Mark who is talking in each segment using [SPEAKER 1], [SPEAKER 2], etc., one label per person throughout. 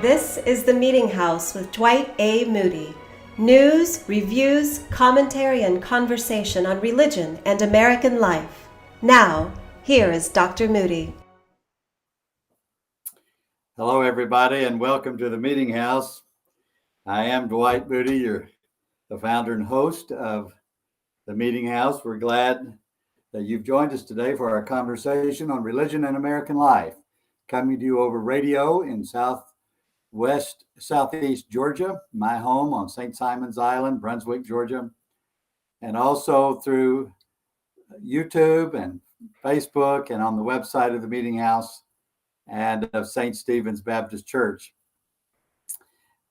[SPEAKER 1] This is the Meetinghouse with Dwight A. Moody. News, reviews, commentary, and conversation on religion and American life. Now, here is Dr. Moody.
[SPEAKER 2] Hello, everybody, and welcome to the Meetinghouse. I am Dwight Moody, the founder and host of the Meetinghouse. We're glad that you've joined us today for our conversation on religion and American life, coming to you over radio in southeast Georgia, my home on St. Simon's Island, Brunswick, Georgia, and also through YouTube and Facebook and on the website of the Meetinghouse and of St. Stephen's Baptist Church.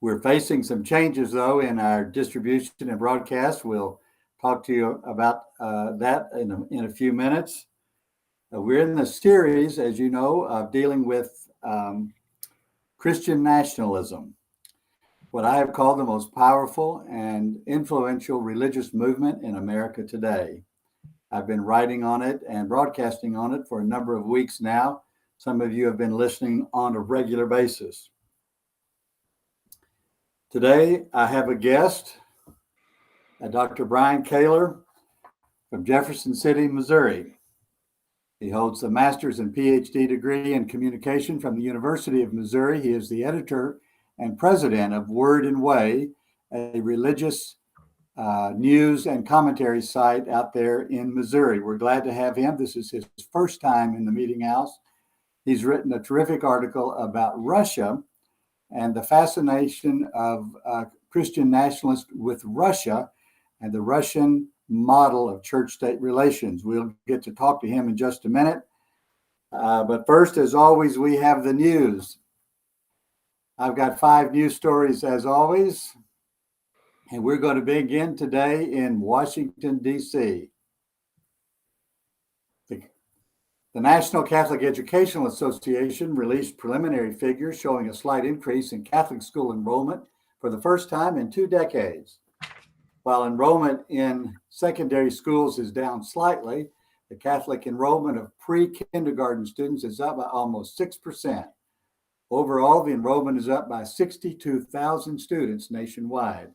[SPEAKER 2] We're facing some changes, though, in our distribution and broadcast. We'll talk to you about that in a few minutes. We're in the series, as you know, of dealing with Christian nationalism, what I have called the most powerful and influential religious movement in America today. I've been writing on it and broadcasting on it for a number of weeks now. Some of you have been listening on a regular basis. Today, I have a guest, Dr. Brian Kaylor from Jefferson City, Missouri. He holds a master's and PhD degree in communication from the University of Missouri. He is the editor and president of Word and Way, a religious news and commentary site out there in Missouri. We're glad to have him. This is his first time in the Meetinghouse. He's written a terrific article about Russia and the fascination of Christian nationalists with Russia and the Russian model of church-state relations. We'll get to talk to him in just a minute. But first, as always, we have the news. I've got 5 news stories, as always, and we're going to begin today in Washington, D.C. The National Catholic Educational Association released preliminary figures showing a slight increase in Catholic school enrollment for the first time in 2 decades. While enrollment in secondary schools is down slightly, the Catholic enrollment of pre-kindergarten students is up by almost 6%. Overall, the enrollment is up by 62,000 students nationwide.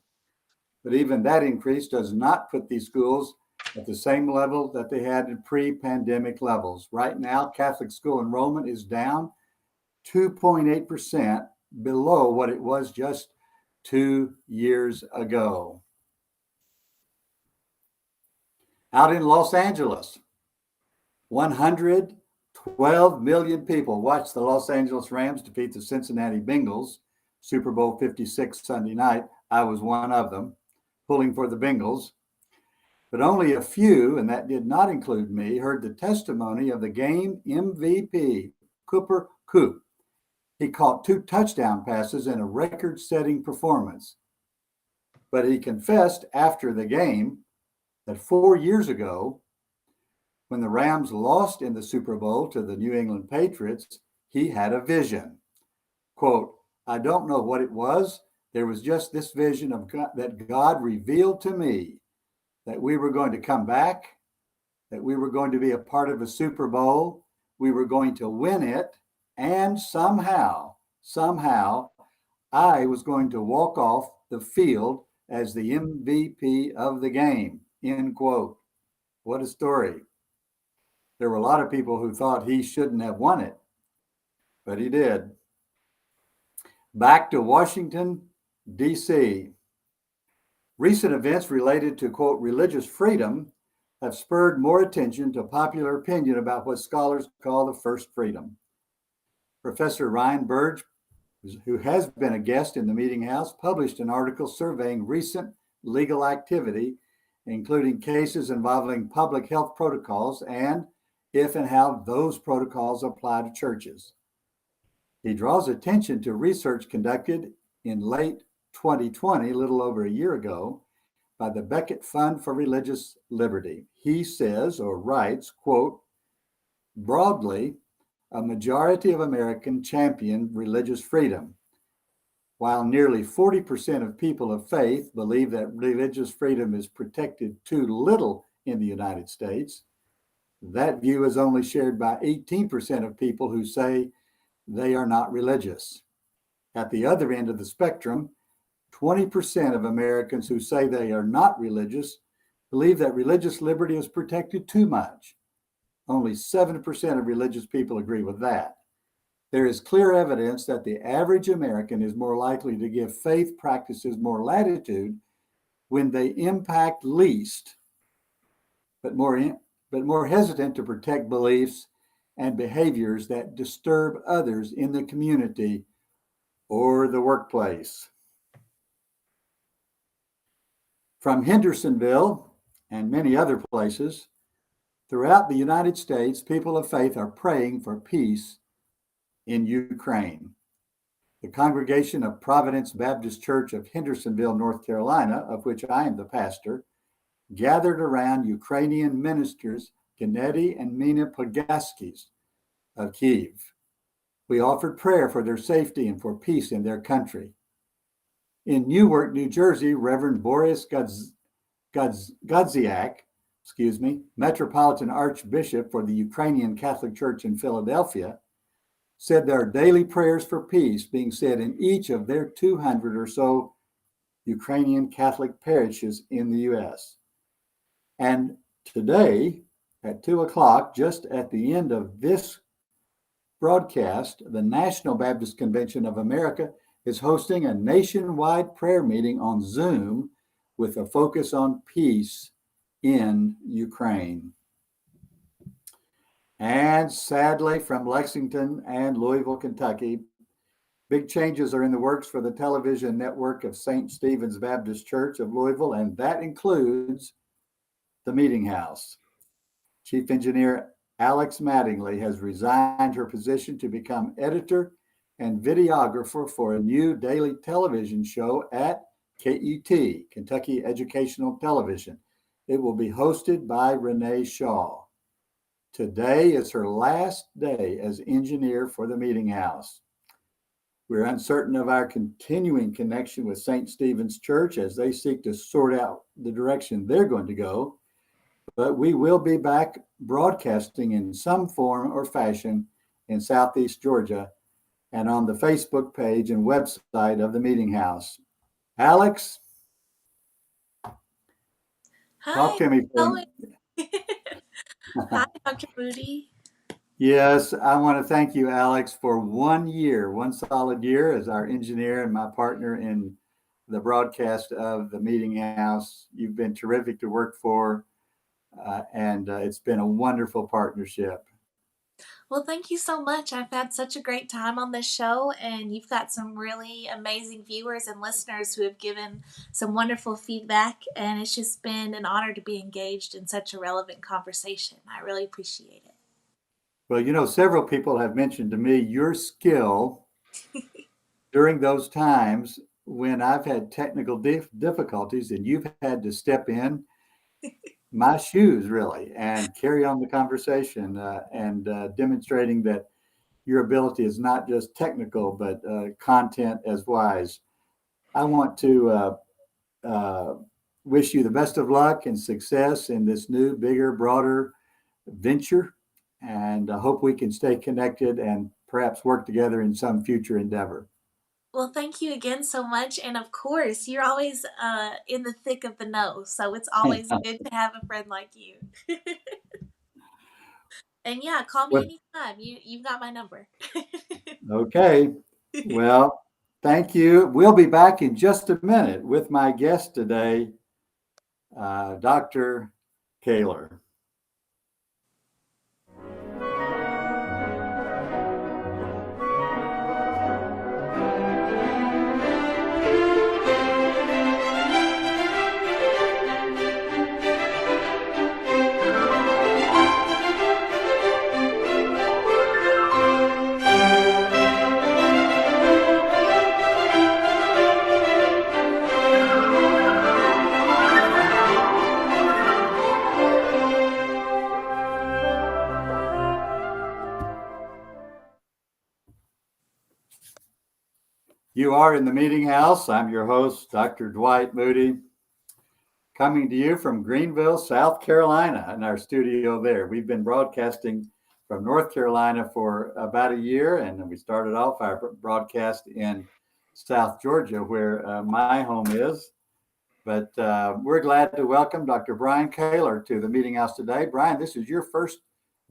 [SPEAKER 2] But even that increase does not put these schools at the same level that they had in pre-pandemic levels. Right now, Catholic school enrollment is down 2.8% below what it was just 2 years ago. Out in Los Angeles, 112 million people watched the Los Angeles Rams defeat the Cincinnati Bengals, Super Bowl 56 Sunday night. I was one of them, pulling for the Bengals. But only a few, and that did not include me, heard the testimony of the game MVP, Cooper Kupp. He caught 2 touchdown passes in a record-setting performance. But he confessed after the game that 4 years ago, when the Rams lost in the Super Bowl to the New England Patriots, he had a vision. Quote, "I don't know what it was. There was just this vision of God, that God revealed to me that we were going to come back, that we were going to be a part of a Super Bowl, we were going to win it, and somehow, I was going to walk off the field as the MVP of the game," end quote. What a story. There were a lot of people who thought he shouldn't have won it, but he did. Back to Washington, D.C. Recent events related to, quote, religious freedom have spurred more attention to popular opinion about what scholars call the first freedom. Professor Ryan Burge, who has been a guest in the Meetinghouse, published an article surveying recent legal activity, including cases involving public health protocols and if and how those protocols apply to churches. He draws attention to research conducted in late 2020, a little over a year ago, by the Becket Fund for Religious Liberty. He says, or writes, quote, "Broadly, a majority of Americans champion religious freedom. While nearly 40% of people of faith believe that religious freedom is protected too little in the United States, that view is only shared by 18% of people who say they are not religious. At the other end of the spectrum, 20% of Americans who say they are not religious believe that religious liberty is protected too much. Only 7% of religious people agree with that. There is clear evidence that the average American is more likely to give faith practices more latitude when they impact least, but more hesitant to protect beliefs and behaviors that disturb others in the community or the workplace. From Hendersonville and many other places throughout the United States, people of faith are praying for peace in Ukraine. The congregation of Providence Baptist Church of Hendersonville, North Carolina, of which I am the pastor, gathered around Ukrainian ministers Gennady and Mina Pogaskis of Kyiv. We offered prayer for their safety and for peace in their country. In Newark, New Jersey, Reverend Boris Godziak, Metropolitan Archbishop for the Ukrainian Catholic Church in Philadelphia, said there are daily prayers for peace being said in each of their 200 or so Ukrainian Catholic parishes in the U.S. And today at 2:00, just at the end of this broadcast, the National Baptist Convention of America is hosting a nationwide prayer meeting on Zoom with a focus on peace in Ukraine. And sadly, from Lexington and Louisville, Kentucky, big changes are in the works for the television network of St. Stephen's Baptist Church of Louisville, and that includes the Meetinghouse. Chief Engineer Alex Mattingly has resigned her position to become editor and videographer for a new daily television show at KET, Kentucky Educational Television. It will be hosted by Renee Shaw. Today is her last day as engineer for the Meetinghouse. We're uncertain of our continuing connection with St. Stephen's Church as they seek to sort out the direction they're going to go, but we will be back broadcasting in some form or fashion in Southeast Georgia and on the Facebook page and website of the Meetinghouse. Alex,
[SPEAKER 3] Hi,
[SPEAKER 2] talk to me.
[SPEAKER 3] Hi, Dr. Moody.
[SPEAKER 2] Yes, I want to thank you, Alex, for 1 year, one solid year as our engineer and my partner in the broadcast of the Meetinghouse. You've been terrific to work for, and it's been a wonderful partnership.
[SPEAKER 3] Well, thank you so much. I've had such a great time on this show, and you've got some really amazing viewers and listeners who have given some wonderful feedback, and it's just been an honor to be engaged in such a relevant conversation. I really appreciate it.
[SPEAKER 2] Well, you know, several people have mentioned to me your skill during those times when I've had technical difficulties and you've had to step in my shoes, really, and carry on the conversation and demonstrating that your ability is not just technical, but content as wise. I want to wish you the best of luck and success in this new, bigger, broader venture. And I hope we can stay connected and perhaps work together in some future endeavor.
[SPEAKER 3] Well, thank you again so much. And of course, you're always in the thick of the know. So it's always good to have a friend like you. And yeah, call me
[SPEAKER 2] Well,
[SPEAKER 3] anytime. You've got my number.
[SPEAKER 2] okay. Well, thank you. We'll be back in just a minute with my guest today, Dr. Kaylor. You are in the Meetinghouse. I'm your host, Dr. Dwight Moody, coming to you from Greenville, South Carolina, in our studio there. We've been broadcasting from North Carolina for about a year, and we started off our broadcast in South Georgia, where my home is. But we're glad to welcome Dr. Brian Kaylor to the Meeting House today. Brian, this is your first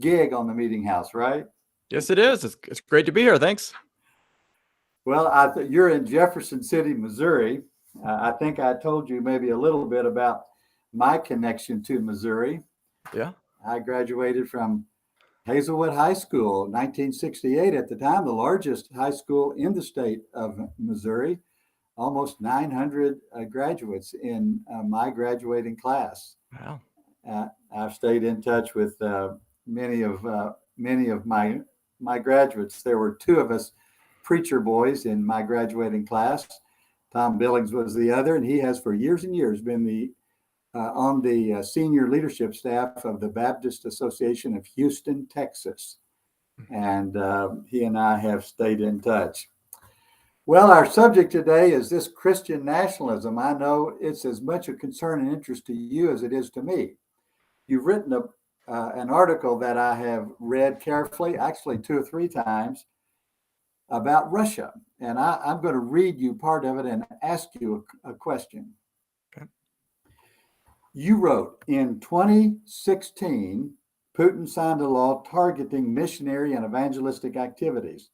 [SPEAKER 2] gig on the Meeting House, right?
[SPEAKER 4] Yes, it is. It's great to be here. Thanks.
[SPEAKER 2] Well, you're in Jefferson City, Missouri. I think I told you maybe a little bit about my connection to Missouri.
[SPEAKER 4] Yeah.
[SPEAKER 2] I graduated from Hazelwood High School, 1968 at the time, the largest high school in the state of Missouri. Almost 900 graduates in my graduating class.
[SPEAKER 4] Wow.
[SPEAKER 2] I've stayed in touch with many of my graduates. There were two of us preacher boys in my graduating class. Tom Billings was the other, and he has for years and years been on the senior leadership staff of the Baptist Association of Houston, Texas. And he and I have stayed in touch. Well, our subject today is this Christian nationalism. I know it's as much a concern and interest to you as it is to me. You've written an article that I have read carefully, actually 2 or 3 times, about Russia. And I'm going to read you part of it and ask you a question.
[SPEAKER 4] Okay.
[SPEAKER 2] You wrote, in 2016, Putin signed a law targeting missionary and evangelistic activities.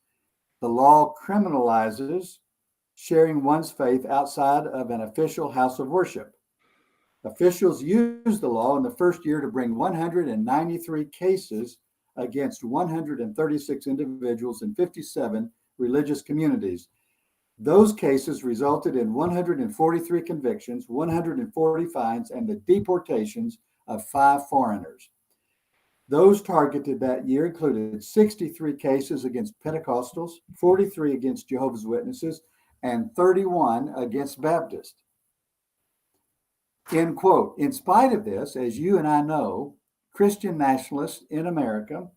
[SPEAKER 2] The law criminalizes sharing one's faith outside of an official house of worship. Officials used the law in the first year to bring 193 cases against 136 individuals in 57 religious communities. Those cases resulted in 143 convictions, 140 fines, and the deportations of 5 foreigners. Those targeted that year included 63 cases against Pentecostals, 43 against Jehovah's Witnesses, and 31 against Baptists. End quote. In spite of this, as you and I know, Christian nationalists in America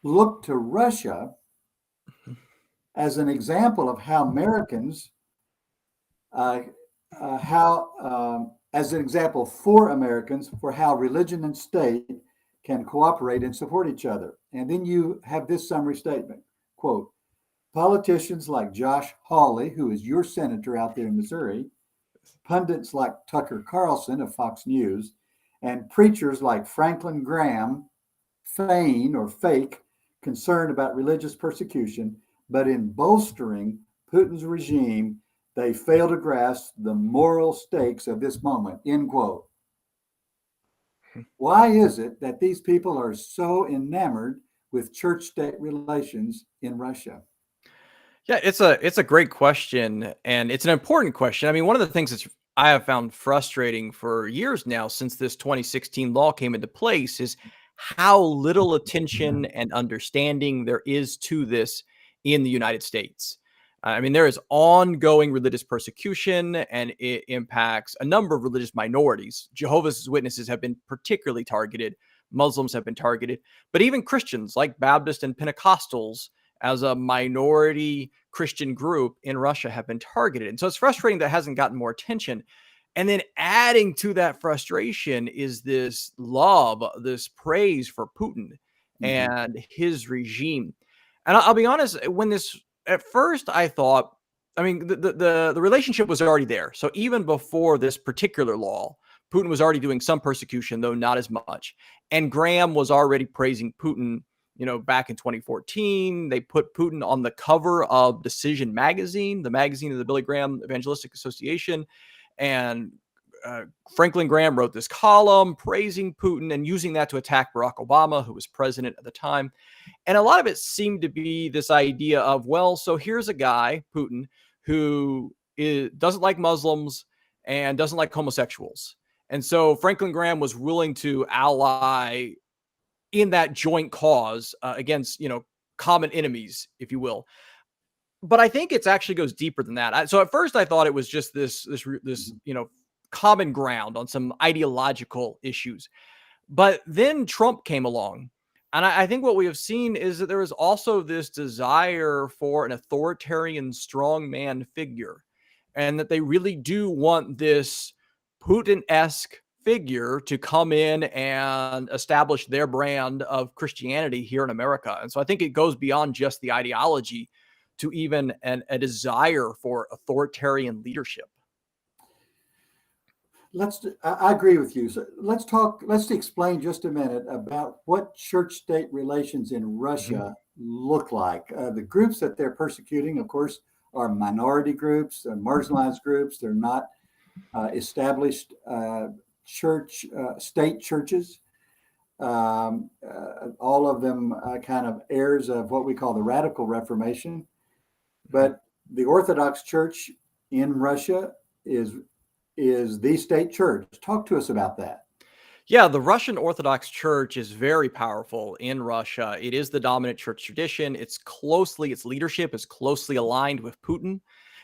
[SPEAKER 2] look to Russia as an example of how Americans, as an example for Americans for how religion and state can cooperate and support each other. And then you have this summary statement, quote, politicians like Josh Hawley, who is your senator out there in Missouri, pundits like Tucker Carlson of Fox News, and preachers like Franklin Graham feign or fake concern about religious persecution, but in bolstering Putin's regime, they fail to grasp the moral stakes of this moment, end quote. Why is it that these people are so enamored with church-state relations in Russia?
[SPEAKER 4] Yeah, it's a great question, and it's an important question. I mean, one of the things that I have found frustrating for years now since this 2016 law came into place is how little attention and understanding there is to this in the United States. I mean, there is ongoing religious persecution, and it impacts a number of religious minorities. Jehovah's Witnesses have been particularly targeted. Muslims have been targeted, but even Christians like Baptists and Pentecostals as a minority Christian group in Russia have been targeted. And so it's frustrating that it hasn't gotten more attention. And then adding to that frustration is this love, this praise for Putin and his regime. And I'll be honest, at first I thought, I mean, the relationship was already there. So even before this particular law, Putin was already doing some persecution, though not as much. And Graham was already praising Putin, back in 2014. They put Putin on the cover of Decision magazine, the magazine of the Billy Graham Evangelistic Association. And Franklin Graham wrote this column praising Putin and using that to attack Barack Obama, who was president at the time. And a lot of it seemed to be this idea of, well, so here's a guy, Putin, who doesn't like Muslims and doesn't like homosexuals. And so Franklin Graham was willing to ally in that joint cause against, common enemies, if you will. But I think it actually goes deeper than that. So at first I thought it was just this common ground on some ideological issues. But then Trump came along. And I think what we have seen is that there is also this desire for an authoritarian strongman figure, and that they really do want this Putin-esque figure to come in and establish their brand of Christianity here in America. And so I think it goes beyond just the ideology to even a desire for authoritarian leadership.
[SPEAKER 2] I agree with you. So let's explain just a minute about what church-state relations in Russia look like. The groups that they're persecuting, of course, are minority groups, marginalized groups. They're not established state churches. All of them kind of heirs of what we call the Radical Reformation. But the Orthodox Church in Russia is the state church. Talk to us about that.
[SPEAKER 4] Yeah, the Russian Orthodox Church is very powerful in Russia. It is the dominant church tradition. Its leadership is closely aligned with Putin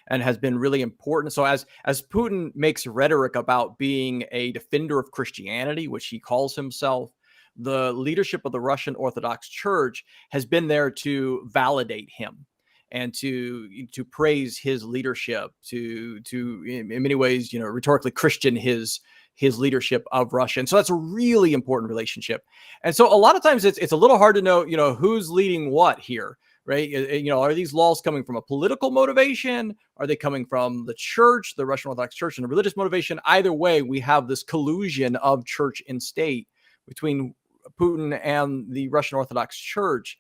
[SPEAKER 4] and has been really important. So as Putin makes rhetoric about being a defender of Christianity, which he calls himself, the leadership of the Russian Orthodox Church has been there to validate him and to praise his leadership, to in many ways, rhetorically Christian his leadership of Russia. And so that's a really important relationship. And so a lot of times it's a little hard to know, who's leading what here, right? Are these laws coming from a political motivation? Are they coming from the church, the Russian Orthodox Church, and a religious motivation? Either way, we have this collusion of church and state between Putin and the Russian Orthodox Church.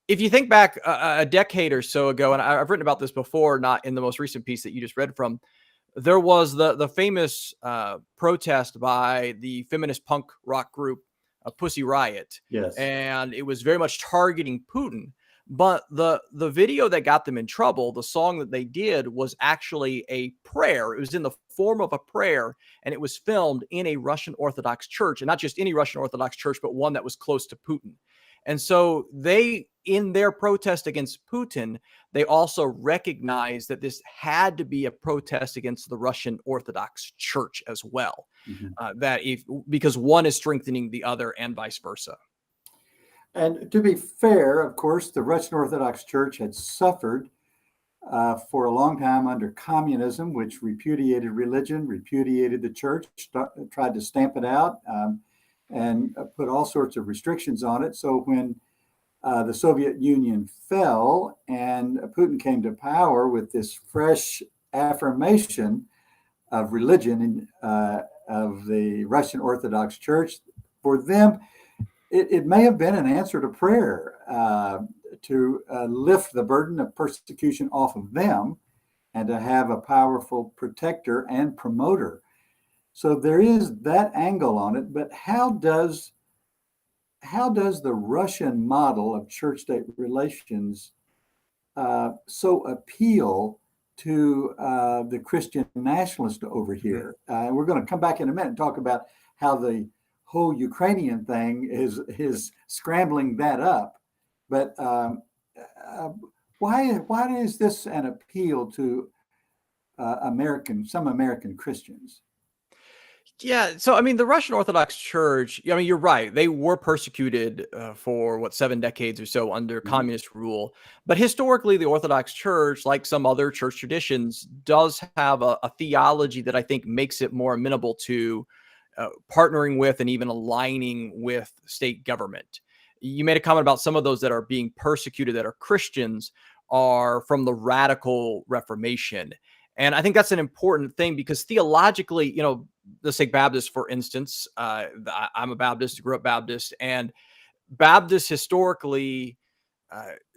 [SPEAKER 4] If you think back a decade or so ago, and I've written about this before, not in the most recent piece that you just read from, there was the famous protest by the feminist punk rock group Pussy Riot.
[SPEAKER 2] Yes.
[SPEAKER 4] And it was very much targeting Putin. But the video that got them in trouble, the song that they did, was actually a prayer. It was in the form of a prayer, and it was filmed in a Russian Orthodox church, and not just any Russian Orthodox church, but one that was close to Putin. And so they, in their protest against Putin, they also recognized that this had to be a protest against the Russian Orthodox Church as well. Because one is strengthening the other and vice versa.
[SPEAKER 2] And to be fair, of course, the Russian Orthodox Church had suffered for a long time under communism, which repudiated religion, repudiated the church, tried to stamp it out, and put all sorts of restrictions on it. So when the Soviet Union fell and Putin came to power with this fresh affirmation of religion of the Russian Orthodox Church, for them, it may have been an answer to prayer to lift the burden of persecution off of them and to have a powerful protector and promoter. So there is that angle on it. But how does the Russian model of church-state relations so appeal to the Christian nationalists over here? We're going to come back in a minute and talk about how the whole Ukrainian thing is scrambling that up. But why is this an appeal to some American Christians?
[SPEAKER 4] Yeah. So, I mean, the Russian Orthodox Church, I mean, you're right. They were persecuted for 7 decades or so under communist rule. But historically, the Orthodox Church, like some other church traditions, does have a theology that I think makes it more amenable to partnering with and even aligning with state government. You made a comment about some of those that are being persecuted that are Christians are from the Radical Reformation. And I think that's an important thing because theologically, let's take Baptist, for instance. I'm a Baptist, grew up Baptist, and Baptists historically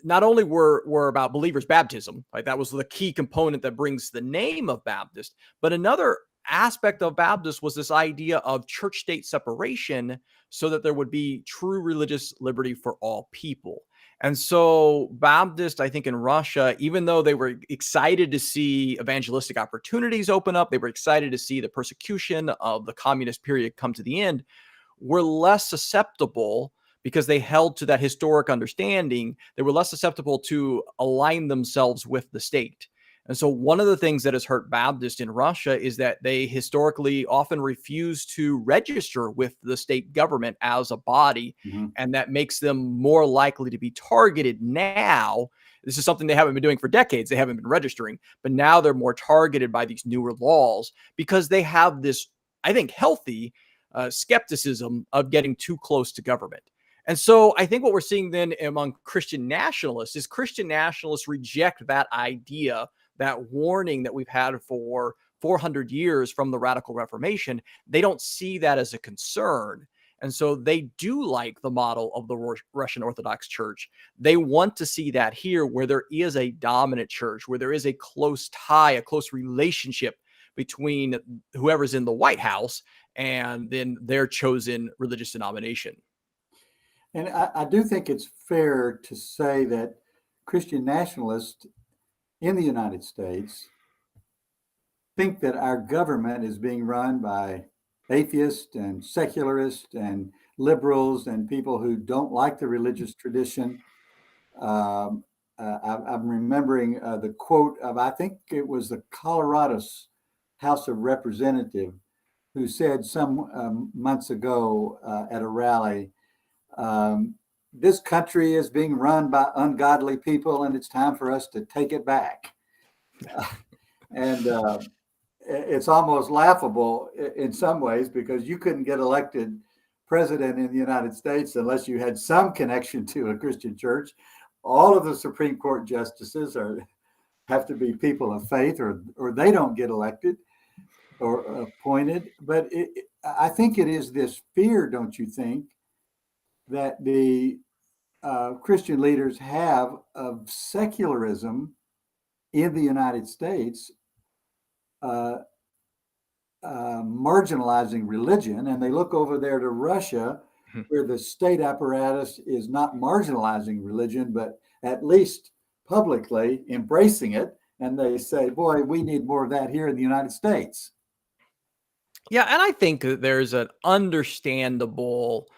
[SPEAKER 4] not only were about believers' baptism, right? That was the key component that brings the name of Baptist, but another aspect of Baptist was this idea of church-state separation so that there would be true religious liberty for all people. And so Baptist, I think in Russia, even though they were excited to see evangelistic opportunities open up, they were excited to see the persecution of the communist period come to the end, were less susceptible because they held to that historic understanding. They were less susceptible to align themselves with the state. And so one of the things that has hurt Baptists in Russia is that they historically often refuse to register with the state government as a body. And that makes them more likely to be targeted now. This is something they haven't been doing for decades. They haven't been registering, but now they're more targeted by these newer laws because they have this, I think, healthy skepticism of getting too close to government. And so I think what we're seeing then among Christian nationalists is Christian nationalists reject that idea, that warning that we've had for 400 years from the Radical Reformation. They don't see that as a concern. And so they do like the model of the Russian Orthodox Church. They want to see that here, where there is a dominant church, where there is a close tie, a close relationship between whoever's in the White House and then their chosen religious denomination.
[SPEAKER 2] And I do think it's fair to say that Christian nationalists in the United States think that our government is being run by atheists and secularists and liberals and people who don't like the religious tradition. I'm remembering the quote of, I think it was the Colorado House of Representatives, who said some months ago at a rally, this country is being run by ungodly people and it's time for us to take it back. And it's almost laughable in some ways, because you couldn't get elected president in the United States unless you had some connection to a Christian church. All of the Supreme Court justices have to be people of faith, or they don't get elected or appointed. But I think it is this fear, don't you think, that the Christian leaders have of secularism in the United States, marginalizing religion, and they look over there to Russia, where the state apparatus is not marginalizing religion, but at least publicly embracing it. And they say, boy, we need more of that here in the United States.
[SPEAKER 4] Yeah, and I think that there's an understandable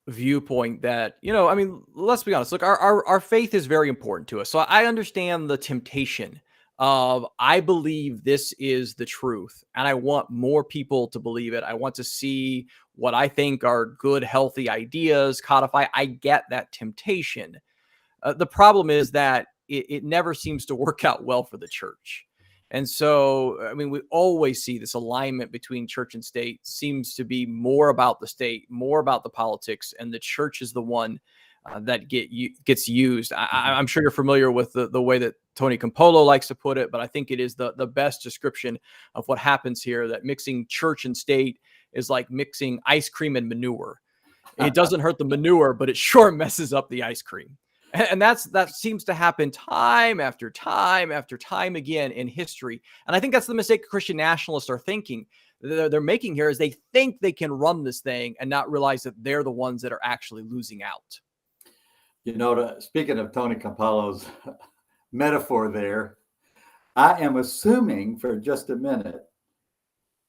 [SPEAKER 4] viewpoint that, I mean, let's be honest. Look, our faith is very important to us. So I understand the temptation of, I believe this is the truth, and I want more people to believe it. I want to see what I think are good, healthy ideas codify. I get that temptation. The problem is that it never seems to work out well for the church. And so, I mean, we always see this alignment between church and state seems to be more about the state, more about the politics, and the church is the one that gets used. I'm sure you're familiar with the way that Tony Campolo likes to put it, but I think it is the best description of what happens here, that mixing church and state is like mixing ice cream and manure. It doesn't hurt the manure, but it sure messes up the ice cream. And that seems to happen time after time after time again in history. And I think that's the mistake Christian nationalists are they're making here, is they think they can run this thing and not realize that they're the ones that are actually losing out.
[SPEAKER 2] Speaking of Tony Campolo's metaphor there, I am assuming for just a minute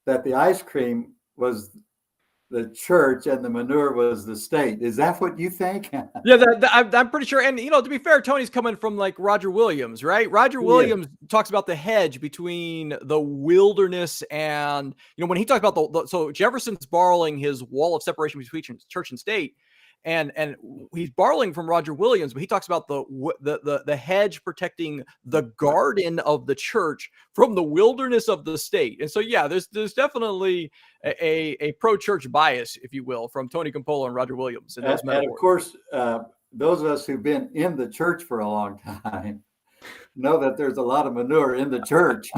[SPEAKER 2] that the ice cream was the church and the manure was the state. Is that what you think?
[SPEAKER 4] Yeah, I'm pretty sure. And, to be fair, Tony's coming from like Roger Williams, right? Roger Williams talks about the hedge between the wilderness and, when he talks about so Jefferson's borrowing his wall of separation between church and state. And he's borrowing from Roger Williams, but he talks about the hedge protecting the garden of the church from the wilderness of the state. And so, yeah, there's definitely a pro-church bias, if you will, from Tony Campolo and Roger Williams.
[SPEAKER 2] And of course, those of us who've been in the church for a long time know that there's a lot of manure in the church.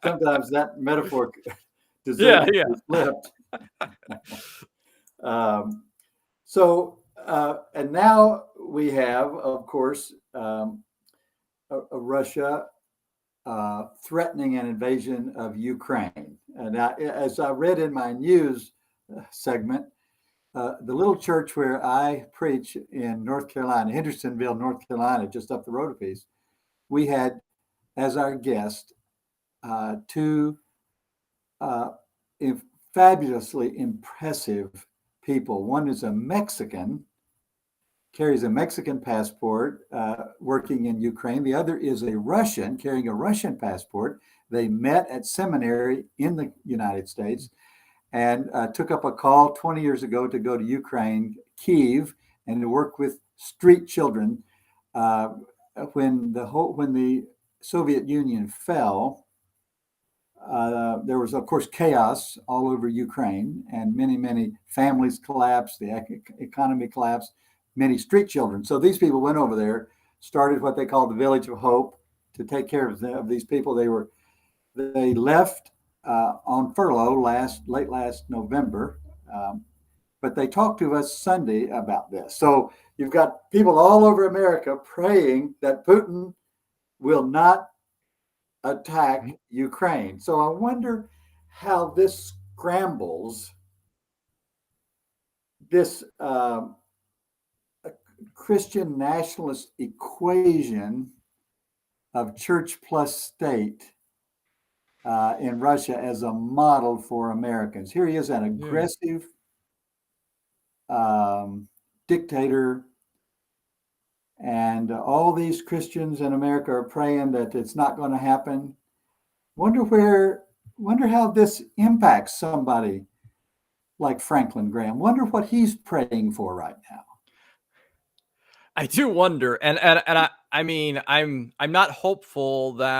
[SPEAKER 2] Sometimes that metaphor deserves to be flipped. So, and now we have, of course, Russia threatening an invasion of Ukraine. And as I read in my news segment, the little church where I preach in North Carolina, Hendersonville, North Carolina, just up the road a piece, we had as our guest two fabulously impressive people. One is a Mexican, carries a Mexican passport, working in Ukraine. The other is a Russian, carrying a Russian passport. They met at seminary in the United States and took up a call 20 years ago to go to Ukraine, Kyiv, and to work with street children. When the Soviet Union fell, there was, of course, chaos all over Ukraine, and many families collapsed, the economy collapsed, many street children. So these people went over there, started what they called the Village of Hope to take care of these people. They left on furlough late last November, but they talked to us Sunday about this. So you've got people all over America praying that Putin will not attack Ukraine. So I wonder how this scrambles this Christian nationalist equation of church plus state in Russia as a model for Americans. Here he is, an aggressive dictator, and all these Christians in America are praying that it's not going to happen. Wonder how this impacts somebody like Franklin Graham. Wonder what he's praying for right now.
[SPEAKER 4] I do wonder, and I mean, I'm not hopeful that